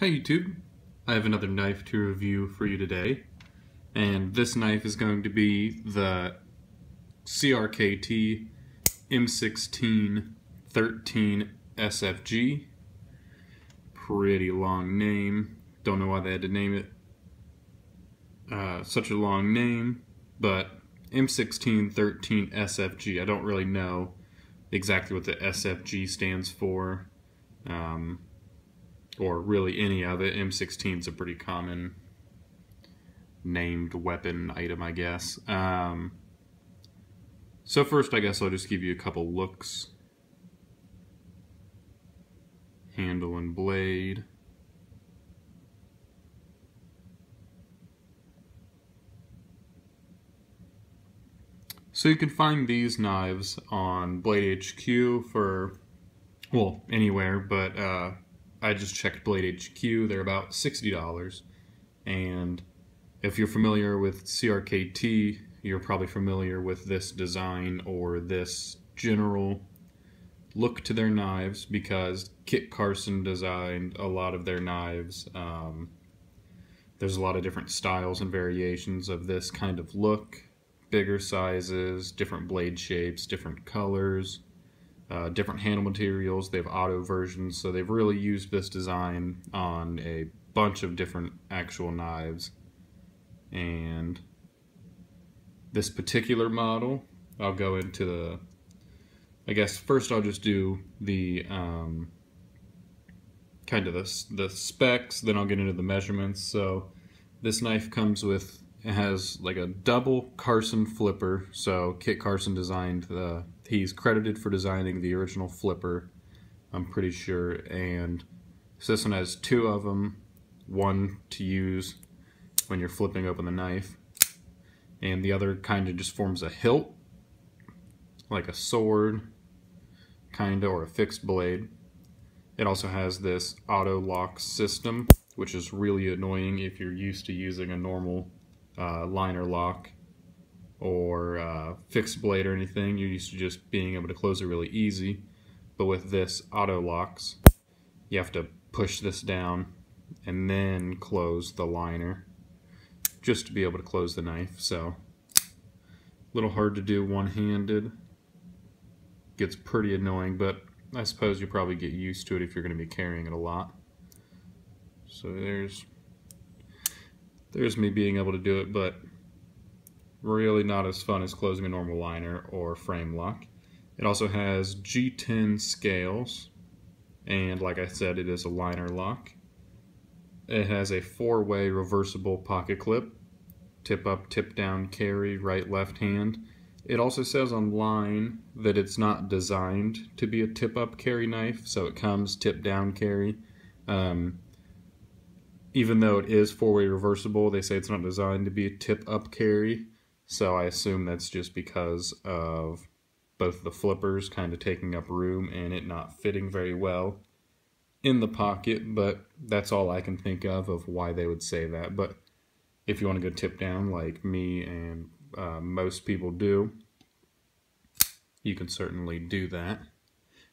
Hey YouTube, I have another knife to review for you today, and this knife is going to be the CRKT M16-13SFG. Pretty long name, don't know why they had to name it such a long name, but M16-13SFG, I don't really know exactly what the SFG stands for. Or really any of it. M16 is a pretty common named weapon item, I guess. So first, I guess I'll just give you a couple looks. Handle and blade. So you can find these knives on Blade HQ for, well, anywhere, but I just checked Blade HQ, they're about $60, and if you're familiar with CRKT, you're probably familiar with this design or this general look to their knives because Kit Carson designed a lot of their knives. There's a lot of different styles and variations of this kind of look, bigger sizes, different blade shapes, different colors. Different handle materials. They have auto versions, so they've really used this design on a bunch of different actual knives. And this particular model, I'll go into the, I guess first I'll just do the kind of the specs, then I'll get into the measurements. So this knife comes with, it has like a double Carson flipper, so Kit Carson designed he's credited for designing the original flipper, I'm pretty sure, and so this one has two of them, one to use when you're flipping open the knife, and the other kind of just forms a hilt, like a sword, kinda, or a fixed blade. It also has this auto lock system, which is really annoying if you're used to using a normal liner lock or fixed blade or anything. You're used to just being able to close it really easy, but with this auto locks you have to push this down and then close the liner just to be able to close the knife. So a little hard to do one-handed, gets pretty annoying, but I suppose you probably get used to it if you're going to be carrying it a lot. So there's me being able to do it, but really not as fun as closing a normal liner or frame lock. It also has G10 scales, and like I said, it is a liner lock. It has a 4-way reversible pocket clip, tip up, tip down carry, right, left hand. It also says online that it's not designed to be a tip up carry knife, so it comes tip down carry. Even though it is 4-way reversible, they say it's not designed to be a tip-up carry, so I assume that's just because of both the flippers kind of taking up room and it not fitting very well in the pocket, but that's all I can think of why they would say that. But if you want to go tip down like me and most people do, you can certainly do that.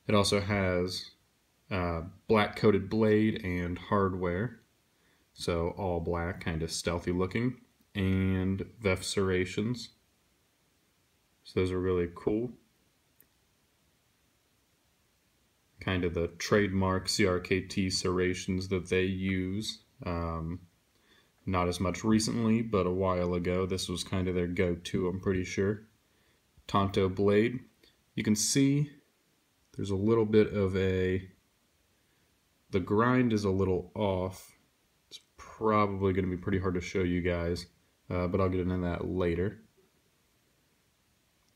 It also has black-coated blade and hardware. So all black, kind of stealthy looking, and VEF serrations. So those are really cool. Kind of the trademark CRKT serrations that they use. Not as much recently, but a while ago. This was kind of their go-to, I'm pretty sure. Tonto blade. You can see there's a little bit of the grind is a little off. Probably going to be pretty hard to show you guys, but I'll get into that later.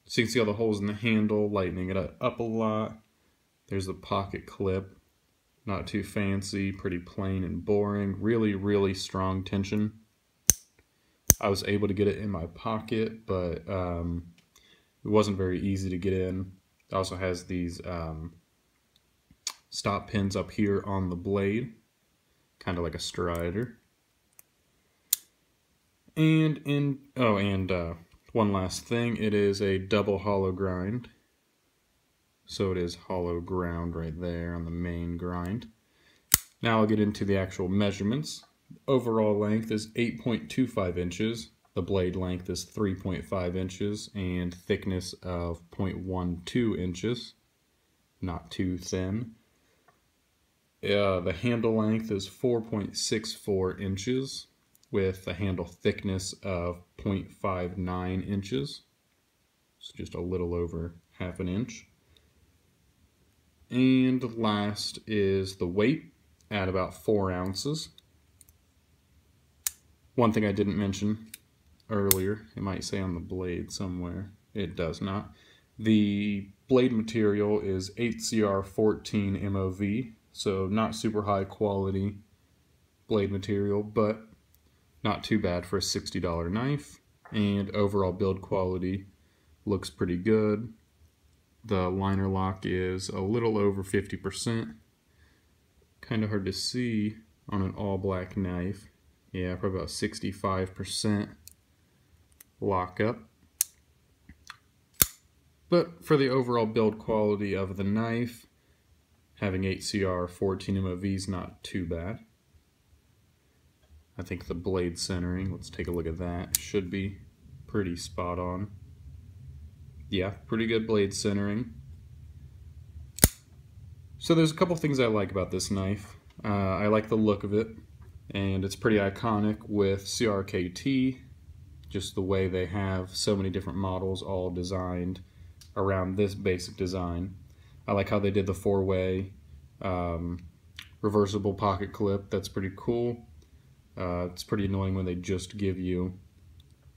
So you can see all the holes in the handle, lightening it up a lot. There's the pocket clip, not too fancy, pretty plain and boring. Really, really strong tension. I was able to get it in my pocket, but it wasn't very easy to get in. It also has these stop pins up here on the blade, kind of like a strider. And one last thing, it is a double hollow grind. So it is hollow ground right there on the main grind. Now I'll get into the actual measurements. Overall length is 8.25 inches. The blade length is 3.5 inches and thickness of 0.12 inches. Not too thin. The handle length is 4.64 inches with a handle thickness of 0.59 inches. So just a little over half an inch. And last is the weight at about 4 ounces. One thing I didn't mention earlier, it might say on the blade somewhere, it does not. The blade material is 8CR14 MOV, so not super high quality blade material, but not too bad for a $60 knife. And overall build quality looks pretty good. The liner lock is a little over 50%. Kind of hard to see on an all black knife. Yeah, probably about 65% lock up. But for the overall build quality of the knife, having 8CR14 MOV is not too bad. I think the blade centering, let's take a look at that, should be pretty spot on. Yeah, pretty good blade centering. So there's a couple things I like about this knife. I like the look of it, and it's pretty iconic with CRKT, just the way they have so many different models all designed around this basic design. I like how they did the 4-way reversible pocket clip. That's pretty cool. It's pretty annoying when they just give you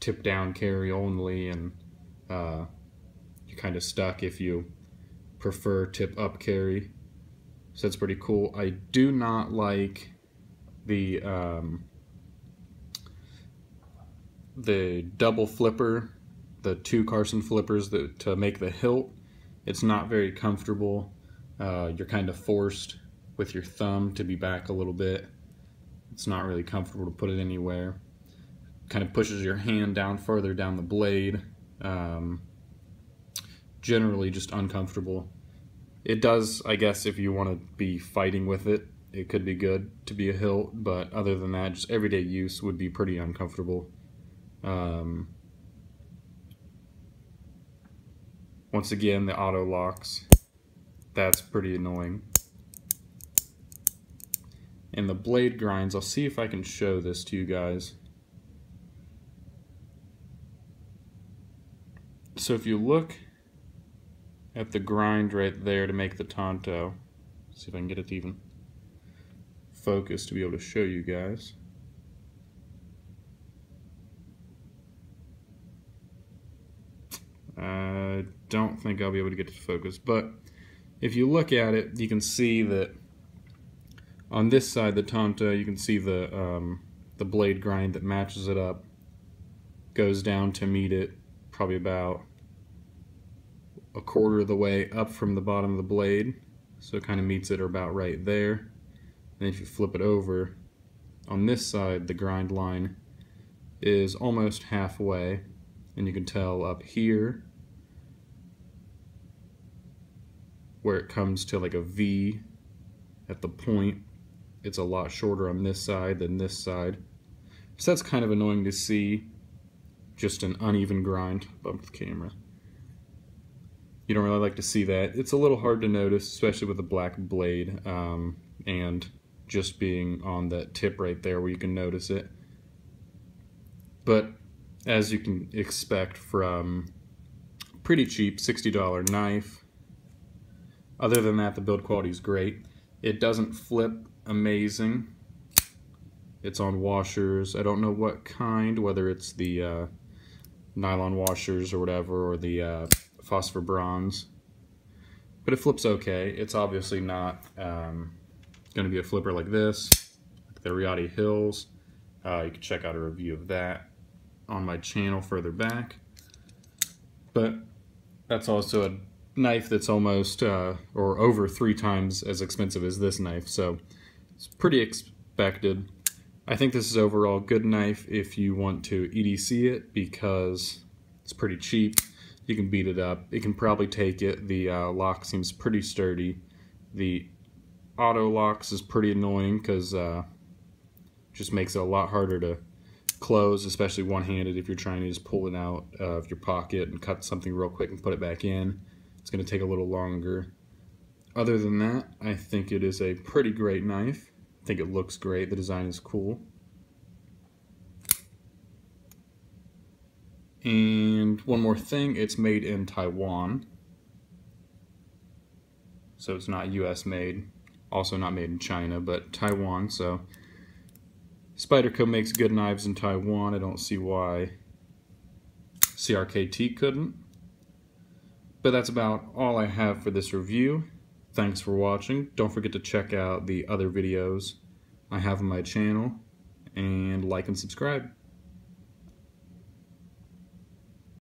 tip down carry only, and you're kind of stuck if you prefer tip up carry. So that's pretty cool. I do not like the double flipper, the 2 Carson flippers to make the hilt. It's not very comfortable. You're kind of forced with your thumb to be back a little bit. It's not really comfortable to put it anywhere. Kind of pushes your hand down further down the blade. Generally just uncomfortable. It does, I guess, if you want to be fighting with it, it could be good to be a hilt, but other than that, just everyday use would be pretty uncomfortable. Once again, the auto locks, that's pretty annoying. And the blade grinds, I'll see if I can show this to you guys. So if you look at the grind right there to make the Tonto, see if I can get it to even focus to be able to show you guys. I don't think I'll be able to get it to focus, but if you look at it, you can see that on this side, the Tonto, you can see the blade grind that matches it up goes down to meet it probably about a quarter of the way up from the bottom of the blade, so it kind of meets it about right there. And if you flip it over, on this side the grind line is almost halfway, and you can tell up here where it comes to like a V at the point, it's a lot shorter on this side than this side. So that's kind of annoying to see, just an uneven grind. Bump the camera. You don't really like to see that. It's a little hard to notice, especially with a black blade, and just being on that tip right there where you can notice it. But as you can expect from pretty cheap $60 knife, other than that, the build quality is great. It doesn't flip amazing. It's on washers. I don't know what kind, whether it's the nylon washers or whatever, or the phosphor bronze, but it flips okay. It's obviously not going to be a flipper like this, like the Riyadi Hills. You can check out a review of that on my channel further back. But that's also a knife that's almost or over 3 times as expensive as this knife, so it's pretty expected. I think this is overall a good knife if you want to EDC it, because it's pretty cheap. You can beat it up. It can probably take it. The lock seems pretty sturdy. The auto locks is pretty annoying because just makes it a lot harder to close, especially one-handed if you're trying to just pull it out of your pocket and cut something real quick and put it back in. It's going to take a little longer. Other than that, I think it is a pretty great knife. I think it looks great. The design is cool. And one more thing, it's made in Taiwan. So it's not US made. Also not made in China, but Taiwan. So Spyderco makes good knives in Taiwan. I don't see why CRKT couldn't. But that's about all I have for this review. Thanks for watching. Don't forget to check out the other videos I have on my channel, and like and subscribe.